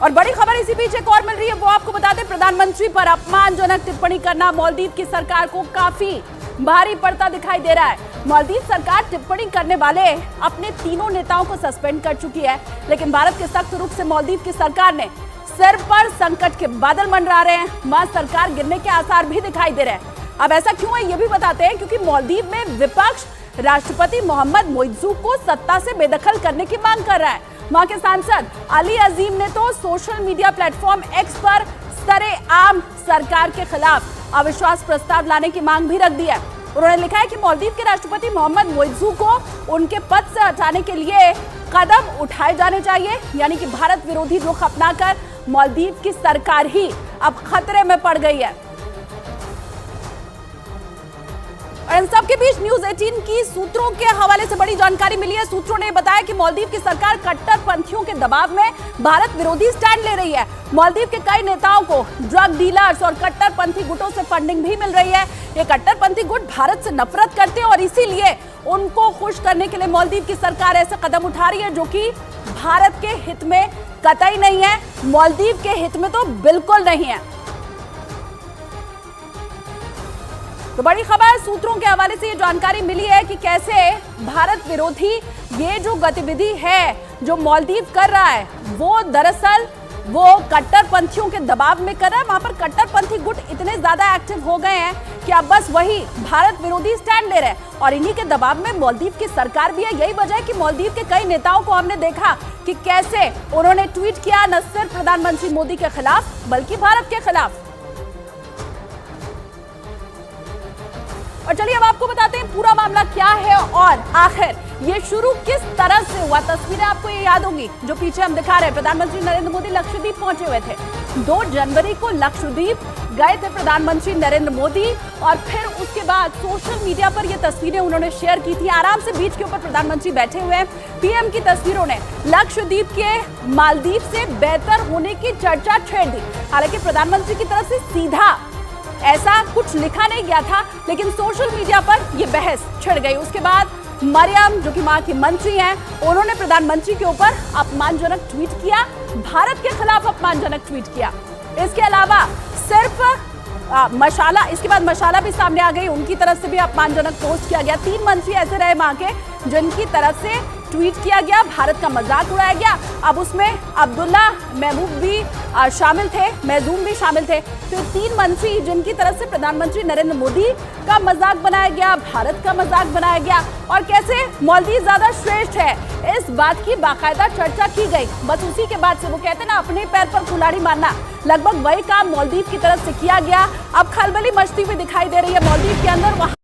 और बड़ी खबर इसी बीच एक और मिल रही है, वो आपको बता दें, प्रधानमंत्री पर अपमानजनक टिप्पणी करना मालदीव की सरकार को काफी भारी पड़ता दिखाई दे रहा है। मालदीव सरकार टिप्पणी करने वाले अपने तीनों नेताओं को सस्पेंड कर चुकी है, लेकिन भारत के सख्त रुख से मालदीव की सरकार ने सिर पर संकट के बादल मंडरा रहे हैं। वहां सरकार गिरने के आसार भी दिखाई दे रहे हैं। अब ऐसा क्यों है ये भी बताते हैं, क्योंकि मालदीव में विपक्ष राष्ट्रपति मोहम्मद मोइज़ू को सत्ता से बेदखल करने की मांग कर रहा है। वहां के सांसद अली अजीम ने तो सोशल मीडिया प्लेटफॉर्म एक्स पर सरेआम सरकार के खिलाफ अविश्वास प्रस्ताव लाने की मांग भी रख दी है। उन्होंने लिखा है कि मालदीव के राष्ट्रपति मोहम्मद मोइज़ू को उनके पद से हटाने के लिए कदम उठाए जाने चाहिए, यानी कि भारत विरोधी रुख अपनाकर मालदीव की सरकार ही अब खतरे में पड़ गई है। और इन सबके बीच न्यूज 18 की सूत्रों के हवाले से बड़ी जानकारी मिली है। सूत्रों ने बताया कि मालदीव की सरकार कट्टरपंथियों के दबाव में भारत विरोधी स्टैंड ले रही है। मालदीव के कई नेताओं को ड्रग डीलर्स और कट्टरपंथी गुटों से फंडिंग भी मिल रही है। ये कट्टरपंथी गुट भारत से नफरत करते हैं और इसीलिए उनको खुश करने के लिए मालदीव की सरकार ऐसे कदम उठा रही है जो कि भारत के हित में कतई नहीं है, मालदीव के हित में तो बिल्कुल नहीं है। तो बड़ी खबर सूत्रों के हवाले से ये जानकारी मिली है कि कैसे भारत विरोधी ये जो गतिविधि है जो मालदीव कर रहा है, वो दरअसल वो कट्टरपंथियों के दबाव में कर रहा है। वहां पर कट्टरपंथी गुट इतने ज्यादा एक्टिव हो गए हैं कि अब बस वही भारत विरोधी स्टैंड ले रहे हैं और इन्हीं के दबाव में मालदीव की सरकार भी है। यही वजह है कि मालदीव के कई नेताओं को हमने देखा कि कैसे उन्होंने ट्वीट किया, न सिर्फ प्रधानमंत्री मोदी के खिलाफ बल्कि भारत के खिलाफ। और चलिए अब आपको बताते हैं पूरा मामला क्या है और आखिर ये शुरू किस तरह से हुआ। तस्वीरें आपको ये याद होंगी जो पीछे हम दिखा रहे हैं। प्रधानमंत्री नरेंद्र मोदी लक्षद्वीप पहुंचे हुए थे। 2 जनवरी को लक्षद्वीप गए थे प्रधानमंत्री नरेंद्र मोदी और फिर उसके बाद सोशल मीडिया पर ये तस्वीरें उन्होंने शेयर की थी। आराम से बीच के ऊपर प्रधानमंत्री बैठे हुए हैं। पीएम की तस्वीरों ने लक्षद्वीप के मालदीव से बेहतर होने की चर्चा छेड़ दी। हालांकि प्रधानमंत्री की तरफ से सीधा ऐसा कुछ लिखा नहीं गया था, लेकिन सोशल मीडिया पर यह बहस छिड़ गई। उसके बाद मरियम, जो कि वहां की मंत्री हैं, उन्होंने प्रधानमंत्री के ऊपर अपमानजनक ट्वीट किया, भारत के खिलाफ अपमानजनक ट्वीट किया। इसके अलावा सिर्फ मशाला, इसके बाद मशाला भी सामने आ गई, उनकी तरफ से भी अपमानजनक पोस्ट किया गया। 3 मंत्री ऐसे रहे वहां के जिनकी तरफ से ट्वीट किया गया, भारत का मजाक उड़ाया गया। अब उसमें अब्दुल्ला महमूद भी शामिल थे, महजूम भी शामिल थे। तो 3 मंत्री जिनकी तरफ से प्रधानमंत्री नरेंद्र मोदी का मजाक बनाया गया, भारत का मजाक बनाया गया और कैसे मालदीव ज्यादा श्रेष्ठ है, इस बात की बाकायदा चर्चा की गई। बस उसी के बाद से वो कहते ना, अपने पैर पर कुल्हाड़ी मारना, लगभग वही काम मालदीव की तरफ से किया गया। अब खलबली मचती हुई दिखाई दे रही है मालदीव के अंदर।